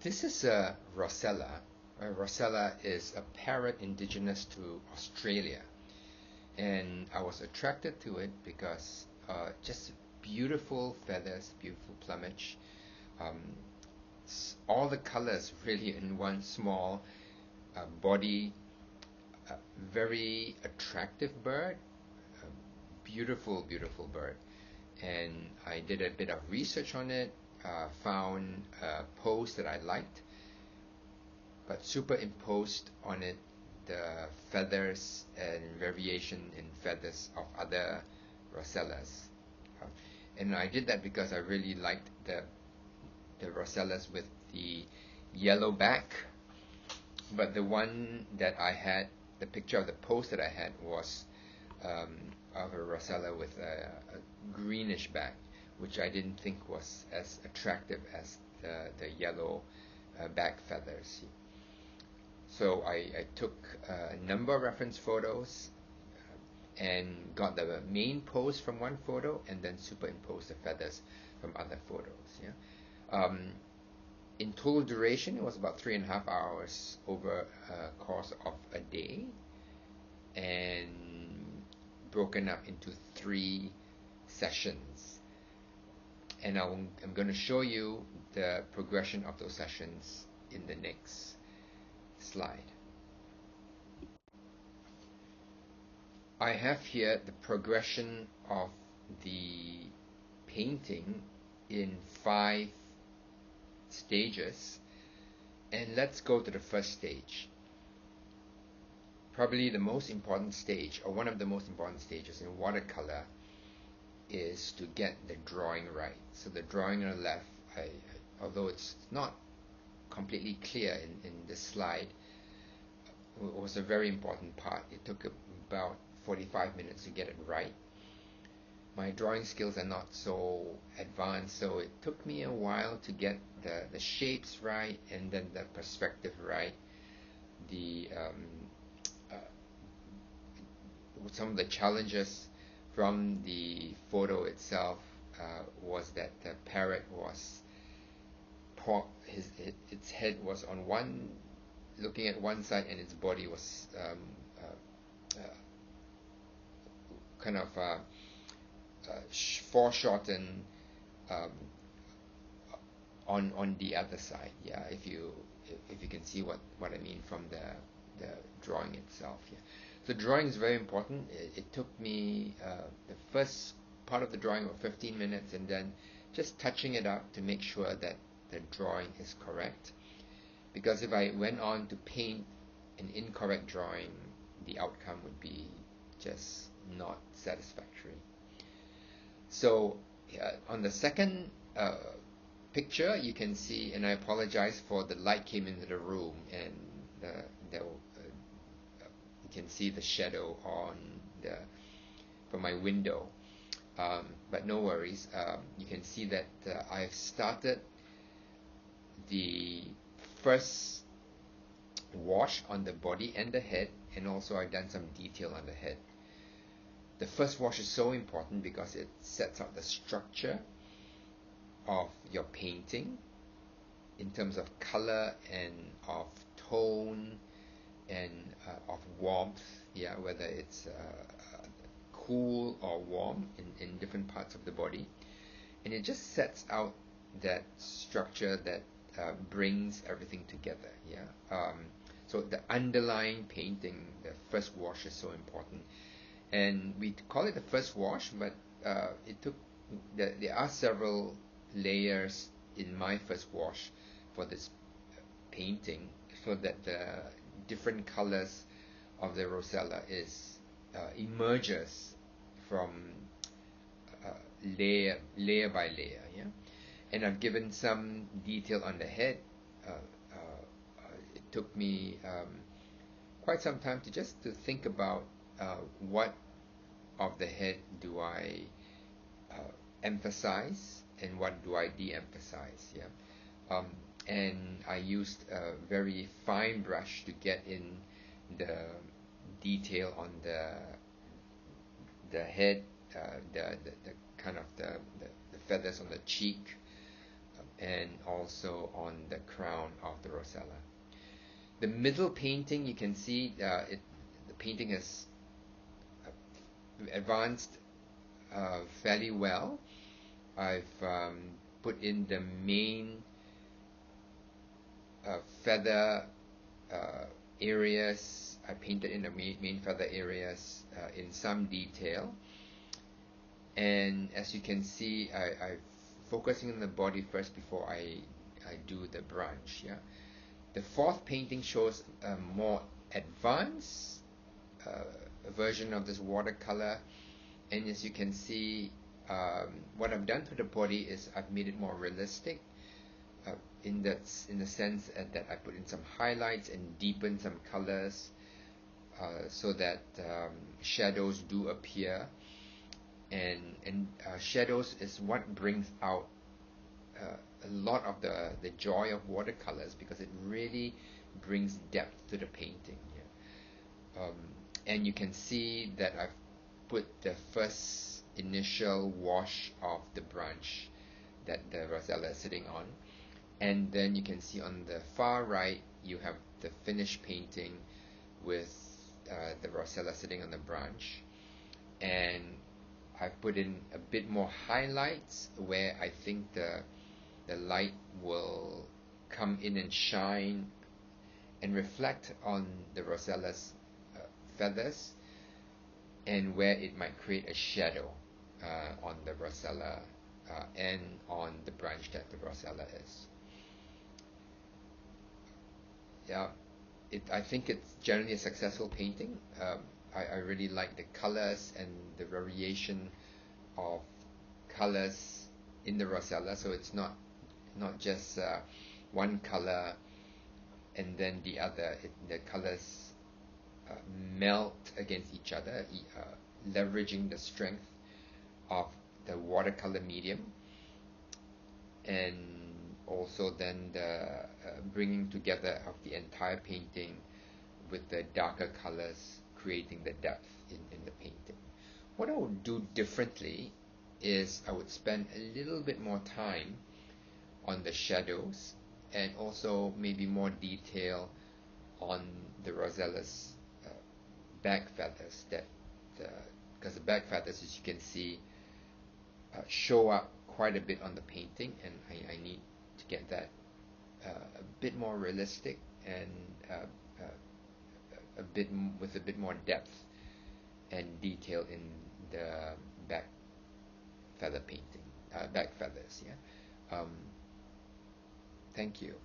This is a Rosella. Rosella is a parrot indigenous to Australia, and I was attracted to it because just beautiful feathers, beautiful plumage, um, all the colors really in one small body, very attractive bird, beautiful, beautiful bird. And I did a bit of research on it, found a pose that I liked, but superimposed on it the feathers and variation in feathers of other Rosellas. And I did that because I really liked the Rosellas with the yellow back, but the one that I had, the picture of the pose that I had was of a Rosella with a greenish back, which I didn't think was as attractive as the yellow back feathers. So I took a number of reference photos and got the main pose from one photo and then superimposed the feathers from other photos. In total duration, it was about 3.5 hours over a course of a day, and broken up into 3 sessions. And I'm going to show you the progression of those sessions in the next slide. I have here the progression of the painting in 5 stages, and let's go to the first stage. Probably the most important stage, or one of the most important stages in watercolor, is to get the drawing right. So the drawing on the left, although it's not completely clear in this slide, was a very important part. It took about 45 minutes to get it right. My drawing skills are not so advanced, so it took me a while to get the shapes right, and then the perspective right. Some of the challenges from the photo itself was that the parrot was its head was on one, looking at one side, and its body was kind of foreshortened on the other side. Yeah, if you can see what I mean from the drawing itself. Yeah. So drawing is very important. It took me the first part of the drawing of 15 minutes, and then just touching it up to make sure that the drawing is correct. Because if I went on to paint an incorrect drawing, the outcome would be just not satisfactory. So on the second picture, you can see, and I apologize for the light came into the room, and you can see the shadow from my window, but no worries. You can see that I've started the first wash on the body and the head, and also I've done some detail on the head. The first wash is so important because it sets out the structure of your painting in terms of color and of tone and of warmth, whether it's cool or warm in different parts of the body. And it just sets out that structure that brings everything together. So the underlying painting, the first wash, is so important. And we call it the first wash, but there are several layers in my first wash for this painting, so that the different colors of the Rosella emerges from layer by layer. And I've given some detail on the head. It took me quite some time to think about what of the head do I emphasize and what do I de-emphasize. And I used a very fine brush to get in the detail on the head, the kind of the feathers on the cheek, and also on the crown of the Rosella. The middle painting, you can see the painting is advanced fairly well. I've put in the main feather areas. I painted in the main feather areas in some detail. And as you can see, I'm focusing on the body first before I do the branch. Yeah. The fourth painting shows a more advanced version of this watercolor, and as you can see, what I've done to the body is I've made it more realistic, in the sense that I put in some highlights and deepened some colors, so that shadows do appear, and shadows is what brings out a lot of the joy of watercolors, because it really brings depth to the painting. Yeah. And you can see that I've put the first initial wash of the branch that the Rosella is sitting on, and then you can see on the far right you have the finished painting with the Rosella sitting on the branch, and I've put in a bit more highlights where I think the light will come in and shine and reflect on the Rosella's feathers, and where it might create a shadow on the Rosella and on the branch that the Rosella is. Yeah, I think it's generally a successful painting. I really like the colors and the variation of colors in the Rosella, so it's not just one color and then the other. The colors melt against each other, leveraging the strength of the watercolor medium, and also then the bringing together of the entire painting with the darker colors, creating the depth in the painting. What I would do differently is I would spend a little bit more time on the shadows, and also maybe more detail on the Rosella's back feathers, because the back feathers, as you can see, show up quite a bit on the painting, and I need to get that a bit more realistic, and with a bit more depth and detail in the back feather painting, back feathers. Yeah. Thank you.